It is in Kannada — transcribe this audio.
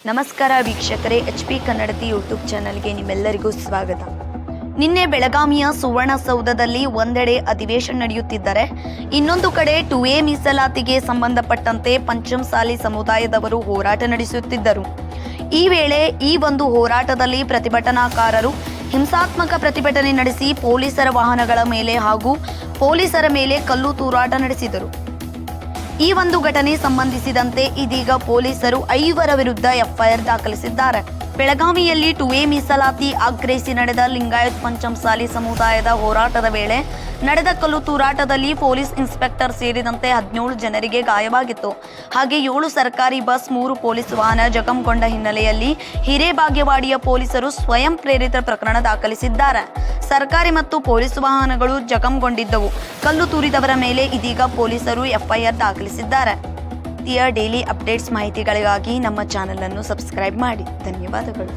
ನಮಸ್ಕಾರ ವೀಕ್ಷಕರೇ, HP ಕನ್ನಡತಿ ಯೂಟ್ಯೂಬ್ ಚಾನಲ್ಗೆ ನಿಮ್ಮೆಲ್ಲರಿಗೂ ಸ್ವಾಗತ. ನಿನ್ನೆ ಬೆಳಗಾವಿಯ ಸುವರ್ಣಸೌಧದಲ್ಲಿ ಒಂದೆಡೆ ಅಧಿವೇಶನ ನಡೆಯುತ್ತಿದ್ದರೆ ಇನ್ನೊಂದು ಕಡೆ 2A ಮೀಸಲಾತಿಗೆ ಸಂಬಂಧಪಟ್ಟಂತೆ ಪಂಚಮಸಾಲಿ ಸಮುದಾಯದವರು ಹೋರಾಟ ನಡೆಸುತ್ತಿದ್ದರು. ಈ ವೇಳೆ ಈ ಒಂದು ಹೋರಾಟದಲ್ಲಿ ಪ್ರತಿಭಟನಾಕಾರರು ಹಿಂಸಾತ್ಮಕ ಪ್ರತಿಭಟನೆ ನಡೆಸಿ ಪೊಲೀಸರ ವಾಹನಗಳ ಮೇಲೆ ಹಾಗೂ ಪೊಲೀಸರ ಮೇಲೆ ಕಲ್ಲು ತೂರಾಟ ನಡೆಸಿದರು. ಈ ಒಂದು ಘಟನೆ ಸಂಬಂಧಿಸಿದಂತೆ ಇದೀಗ ಪೊಲೀಸರು 5 ವಿರುದ್ಧ FIR ದಾಖಲಿಸಿದ್ದಾರೆ. ಬೆಳಗಾವಿಯಲ್ಲಿ 2A ಮೀಸಲಾತಿ ಆಗ್ರಹಿಸಿ ನಡೆದ ಲಿಂಗಾಯತ್ ಪಂಚಮಸಾಲಿ ಸಮುದಾಯದ ಹೋರಾಟದ ವೇಳೆ ನಡೆದ ಕಲ್ಲು ತೂರಾಟದಲ್ಲಿ ಪೊಲೀಸ್ ಇನ್ಸ್ಪೆಕ್ಟರ್ ಸೇರಿದಂತೆ 17 ಜನರಿಗೆ ಗಾಯವಾಗಿತ್ತು. ಹಾಗೆ 7 ಸರ್ಕಾರಿ ಬಸ್, 3 ಪೊಲೀಸ್ ವಾಹನ ಜಖಂಗೊಂಡ ಹಿನ್ನೆಲೆಯಲ್ಲಿ ಹಿರೇಬಾಗೇವಾಡಿಯ ಪೊಲೀಸರು ಸ್ವಯಂ ಪ್ರೇರಿತ ಪ್ರಕರಣ ದಾಖಲಿಸಿದ್ದಾರೆ. ಸರ್ಕಾರಿ ಮತ್ತು ಪೊಲೀಸ್ ವಾಹನಗಳು ಜಖಂಗೊಂಡಿದ್ದವು. ಕಲ್ಲು ತೂರಿದವರ ಮೇಲೆ ಇದೀಗ ಪೊಲೀಸರು FIR ದಾಖಲಿಸಿದ್ದಾರೆ. ಡೈಲಿ ಅಪ್ಡೇಟ್ಸ್ ಮಾಹಿತಿಗಳಿಗಾಗಿ ನಮ್ಮ ಚಾನೆಲ್ ಅನ್ನು ಸಬ್ಸ್ಕ್ರೈಬ್ ಮಾಡಿ. ಧನ್ಯವಾದಗಳು.